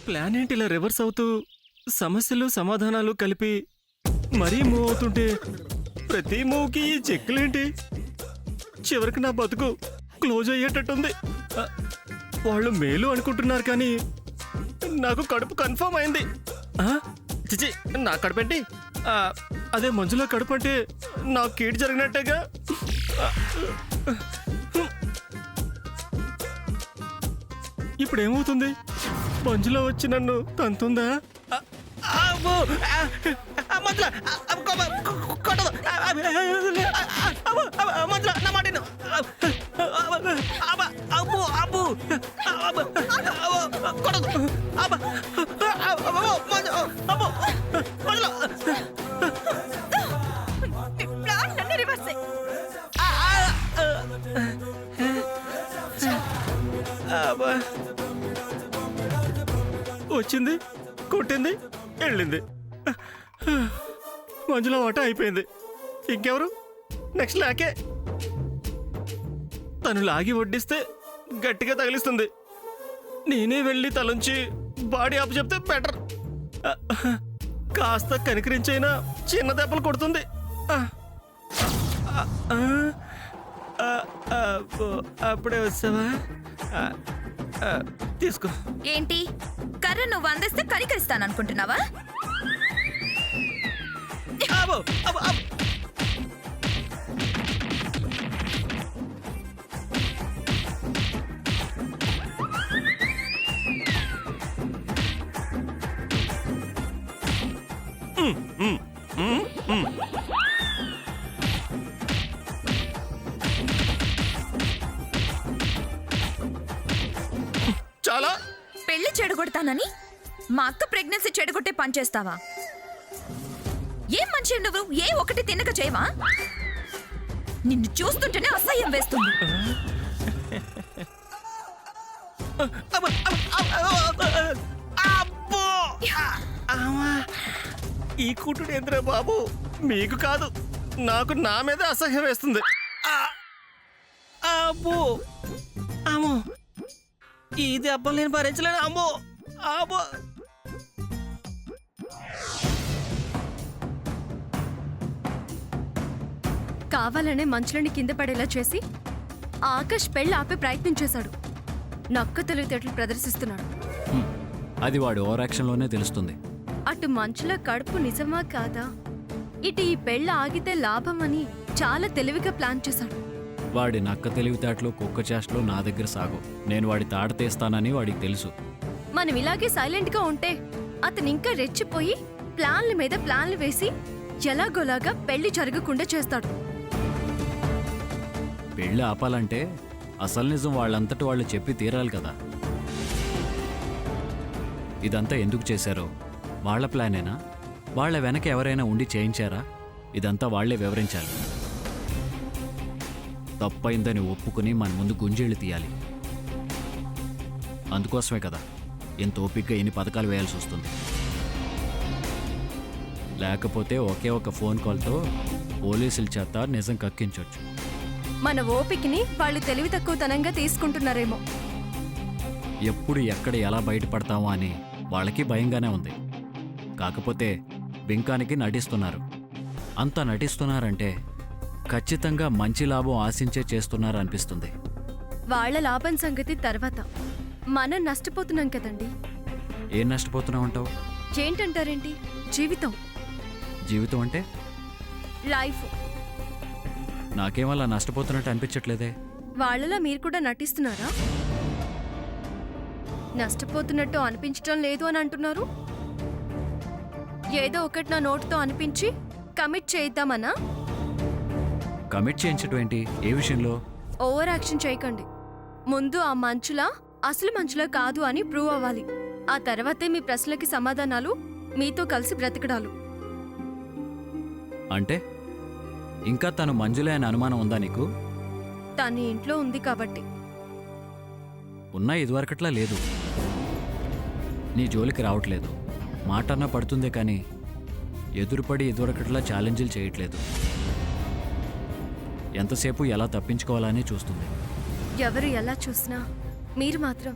Plan ఏంటి ఇలా reverse అవుతూ సమస్యలు సమాధానాలు కలిపి మరీ మూవ్ అవుతుంటే ప్రతి మూవ్కి ఈ చెక్కులేంటి? చివరికి నా బతుకు క్లోజ్ అయ్యేటట్టుంది. వాళ్ళు మేలు అనుకుంటున్నారు కానీ నాకు కడుపు కన్ఫర్మ్ అయింది. చిచి, నా కడుపేంటి? అదే మంజులో కడుపు అంటే నాకు కీడు జరిగినట్టేగా. ఇప్పుడు ఏమవుతుంది? మంజులో వచ్చి నన్ను తంతుందా? వచ్చింది, కొట్టింది, వెళ్ళింది. మంజులో వాట అయిపోయింది. ఇంకెవరు? నెక్స్ట్ లాకే. తను లాగి వడ్డిస్తే గట్టిగా తగిలిస్తుంది. నేనే వెళ్ళి తలంచి బాడీ ఆపు చెప్తే బెటర్. కాస్త కనికరించైనా చిన్న దెబ్బలు కొడుతుంది. అప్పుడే వచ్చావా? తీసుకో. ఏంటి కర్ర నువ్వు అందిస్తే కనికరిస్తాననుకుంటున్నావా? చాలా పెళ్లి చెడగొడతానని మా అక్క ప్రెగ్నెన్సీ చెడగొట్టే పని చేస్తావా? ఏం మనిషి నువ్వు? ఏ ఒకటి తినక చేయవా? నిన్ను చూస్తుంటేనే అసహ్యం వేస్తుంది. ఈ కుటుడు ఏంద్రా బాబు? మీకు కాదు, నాకు నా మీద అసహ్యం వేస్తుంది. అబ్బో, అమ్మో, ఈ దెబ్బలు నేను భరించలేను. అమ్మో, అబ్బో. కావాలనే మంచులని కింద పడేలా చేసి ఆకాష్ పెళ్లి ఆపే ప్రయత్నం చేశాడు. నక్క తెలివితేటలు ప్రదర్శిస్తున్నాడు. అది వాడు ఓవర్ యాక్షన్లోనే తెలుస్తుంది. అటు మంచుల కడుపు నిజమా కాదా, ఇటు ఈ పెళ్లి ఆగితే లాభం అని చాలా తెలివిగా ప్లాన్ చేశాడు. వాడి నక్క తెలివితేటలు కుక్క చేష్టలు నా దగ్గర సాగు. నేను వాడి తాట తీస్తానని వాడికి తెలుసు. మనం ఇలాగే సైలెంట్గా ఉంటే అతను ఇంకా రెచ్చిపోయి ప్లాన్ల మీద ప్లాన్లు వేసి ఎలాగోలాగా పెళ్లి జరగకుండా చేస్తాడు. పెళ్లి ఆపాలంటే అసలు నిజం వాళ్ళంతటి వాళ్ళు చెప్పి తీరాలి కదా. ఇదంతా ఎందుకు చేశారో వాళ్ళ ప్లానేనా? వాళ్ళ వెనక ఎవరైనా ఉండి చేయించారా? ఇదంతా వాళ్లే వివరించాలి. తప్పైందని ఒప్పుకుని మన ముందు గుంజేళ్ళు తీయాలి. అందుకోసమే కదా ఎంత ఓపికగా ఎన్ని పథకాలు వేయాల్సి వస్తుంది. లేకపోతే ఒకే ఒక ఫోన్ కాల్తో పోలీసుల చేత నిజం కక్కించవచ్చు. మన ఓపికని వాళ్ళు తెలివి తక్కువతనంగా తీసుకుంటున్నారేమో. ఎప్పుడు ఎక్కడ ఎలా బయటపడతామో అని వాళ్ళకి భయంగానే ఉంది. కాకపోతే బింకానికి నటిస్తున్నారు. అంతా నటిస్తున్నారంటే ఖచ్చితంగా మంచి లాభం ఆశించే చేస్తున్నారు అనిపిస్తుంది. వాళ్ళ లాభం సంగతి తర్వాత, మనం నష్టపోతున్నాం కదండి. ఏం నష్టపోతున్నావు అంటావు? ఏంటంటారేంటి? జీవితం. జీవితం అంటే లైఫ్. నాకేం అలా నష్టపోతున్నట్టు అనిపించట్లేదే. వాళ్ళలా మీరు కూడా నటిస్తున్నారా? నష్టపోతున్నట్టు అనిపించటం లేదు అని అంటున్నారు. ఏదో ఒకటి నా నోటుతో అనిపించి కమిట్ చేద్దామనా? కమిట్ చేయించడం ఏంటి? ఏ విషయంలో? ఓవర్ యాక్షన్ చేయకండి. ముందు ఆ మంచులా అసలు మంచులా కాదు అని ప్రూవ్ అవ్వాలి. ఆ తర్వాతే మీ ప్రశ్నలకి సమాధానాలు, మీతో కలిసి బ్రతకడాలు. అంటే ఇంకా తను మంజులే అని అనుమానం ఉందా నీకు? తను ఇంట్లో ఉంది కాబట్టి. ఉన్నా ఇదివరకట్లా లేదు. నీ జోలికి రావట్లేదు. మాటన్నా పడుతుందే కానీ ఎదురుపడి ఇదివరకట్లా ఛాలెంజ్లు చేయట్లేదు. ఎంతసేపు ఎలా తప్పించుకోవాలని చూస్తుంది. ఎవరు ఎలా చూసినా మీరు మాత్రం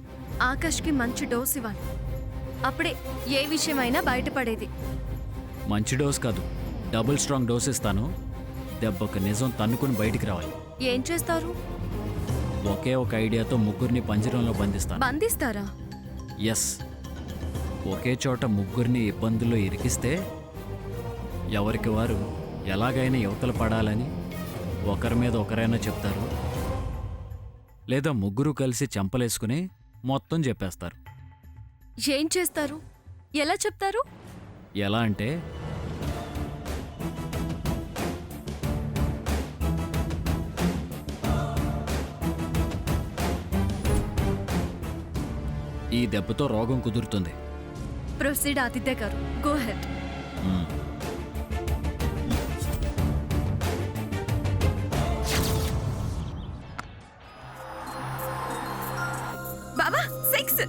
ఆకాష్కి మంచి డోస్ ఇవ్వాలి. అప్పుడే ఏ విషయమైనా బయటపడేది. మంచి డోస్ కాదు, డబుల్ స్ట్రాంగ్ డోస్ ఇస్తాను. దెబ్బకు నిజం తన్నుకుని బయటికి రావాలి. ఏం చేస్తారు? ఒకే ఒక ఐడియాతో ముగ్గురిని పంజరంలో బంధిస్తాను. బంధిస్తారా? ఎస్, ఒకే చోట ముగ్గురిని ఇబ్బందుల్లో ఇరికిస్తే ఎవరికి వారు ఎలాగైనా యువతలు పడాలని ఒకరి మీద ఒకరైనా చెప్తారు, లేదా ముగ్గురు కలిసి చెంపలేసుకుని మొత్తం చెప్పేస్తారు. ఏం చేస్తారు? ఎలా చెప్తారు? ఎలా అంటే ఈ దెబ్బతో రోగం కుదురుతుంది. ప్రొసీడ్ ఆదిత్య గారు, గో హెడ్. మ్మ్. బాబా 6.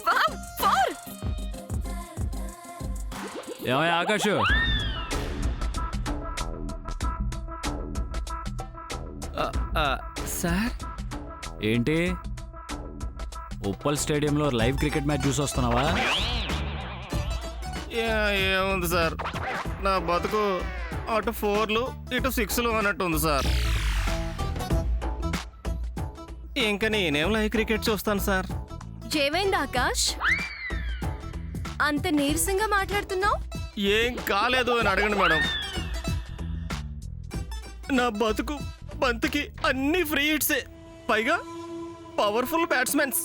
వావ్ 4. ఏమయ్య ఆకాష్, సార్ ఏంటి ఉప్పల్ స్టేడియంలో లైవ్ క్రికెట్ మ్యాచ్ చూసి వస్తున్నావా? ఏముంది సార్, నా బతుకు అటు 4లు ఇటు 6లు అన్నట్టు ఉంది సార్. ఇంకా నేనేం లైవ్ క్రికెట్ చూస్తాను సార్. ఏమైంది ఆకాష్, అంత నీరసంగా మాట్లాడుతున్నావు? ఏం కాలేదు అని అడగండి మేడం. నా బతుకు బంతికి అన్ని ఫ్రీ హిట్సే, పైగా పవర్ఫుల్ బ్యాట్స్మెన్స్.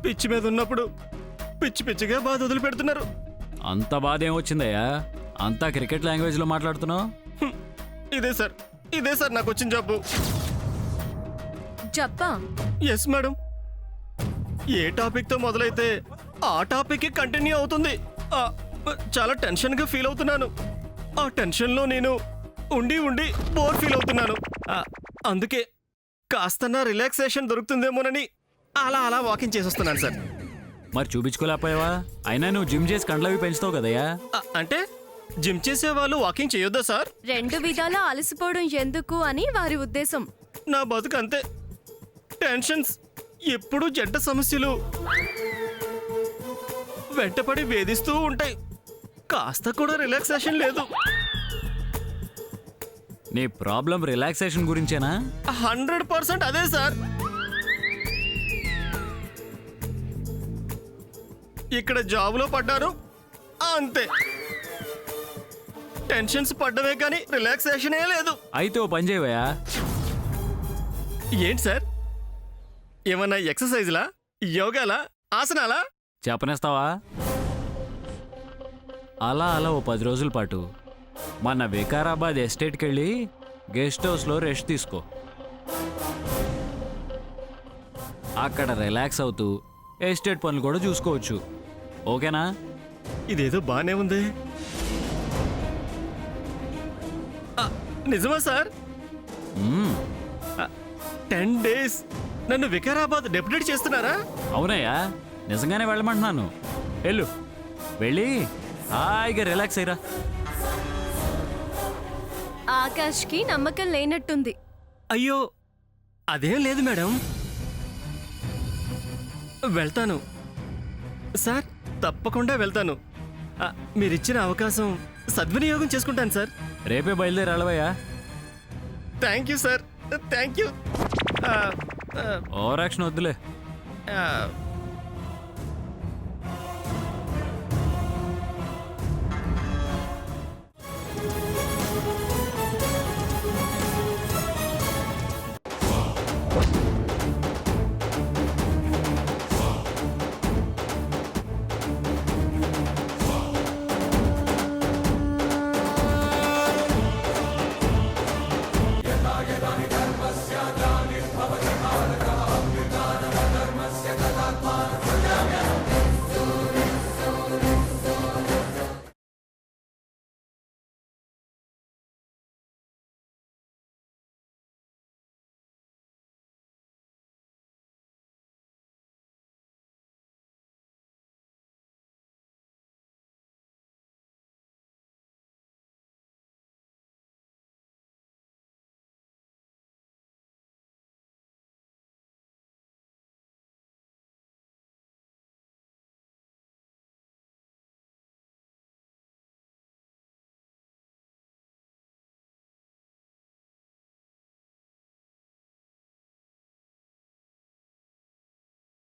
పిచ్చి మీద ఉన్నప్పుడు పిచ్చి పిచ్చిగా బాధ వదిలి పెడుతున్నారు. అంత బాధ ఏమొచ్చిందయ్యా? అంతా క్రికెట్ లాంగ్వేజ్లో మాట్లాడుతున్నావు. ఇదే సార్ నాకు వచ్చిన జబ్బు. చెప్పా? ఎస్ మేడం, ఏ టాపిక్తో మొదలైతే ఆ టాపిక్ కంటిన్యూ అవుతుంది. చాలా టెన్షన్గా ఫీల్ అవుతున్నాను. ఆ టెన్షన్లో నేను ఉండి ఉండి బోర్ ఫీల్ అవుతున్నాను. అందుకే కాస్తన్నా రిలాక్సేషన్ దొరుకుతుందేమోనని అలా వాకింగ్ చేసొస్తున్నాను సార్. మరి చూపించుకోలేకపోయావా? అయినా నువ్వు జిమ్ చేసి కండ్లవి పెంచుతావు కదయ్యా. అంటే జిమ్ చేసే వాళ్ళు వాకింగ్ చేయొద్దా సార్? 2 విధాలా అలసిపోవడం ఎందుకు అని వారి ఉద్దేశం. నా బతుకు అంతే, టెన్షన్స్, ఎప్పుడు జంట సమస్యలు వెంటపడి వేధిస్తూ ఉంటాయి. కాస్త కూడా రిలాక్సేషన్ లేదు. నీ ప్రాబ్లం రిలాక్సేషన్ గురించేనా? 100% అదే సార్. ఇక్కడ జాబ్లో పడ్డాను అంతే. టెన్షన్స్ పడ్డమే కానీ రిలాక్సేషనే లేదు. అయితే ఓ పని చేయవయ్యా. ఏంటి సార్, ఏమన్నా ఎక్సర్సైజ్లా, యోగాలా, ఆసనాలా? చెప్పనేస్తావా? అలా ఓ 10 రోజుల పాటు మన వికారాబాద్ ఎస్టేట్కి వెళ్ళి గెస్ట్ హౌస్లో రెస్ట్ తీసుకో. అక్కడ రిలాక్స్ అవుతూ ఎస్టేట్ పనులు కూడా చూసుకోవచ్చు. ఓకేనా? ఇదేదో బానే ఉంది. నిజమా సార్? 10 days నన్ను వికారాబాద్ డెప్యూటేట్ చేస్తున్నారా? అవునయ్యా, నిజంగానే వెళ్ళమంటున్నాను. వెళ్ళు, వెళ్ళి హాయిగా రిలాక్స్ అయ్యిరా. ఆకాష్కి నమ్మకం లేనట్టుంది. అయ్యో అదేం లేదు మేడం, వెళ్తాను సార్, తప్పకుండా వెళ్తాను. మీరిచ్చిన అవకాశం సద్వినియోగం చేసుకుంటాను సార్. రేపే బయలుదేరి వెళ్ళవయ్యా. Thank you sir, thank you. Over action వద్దులే.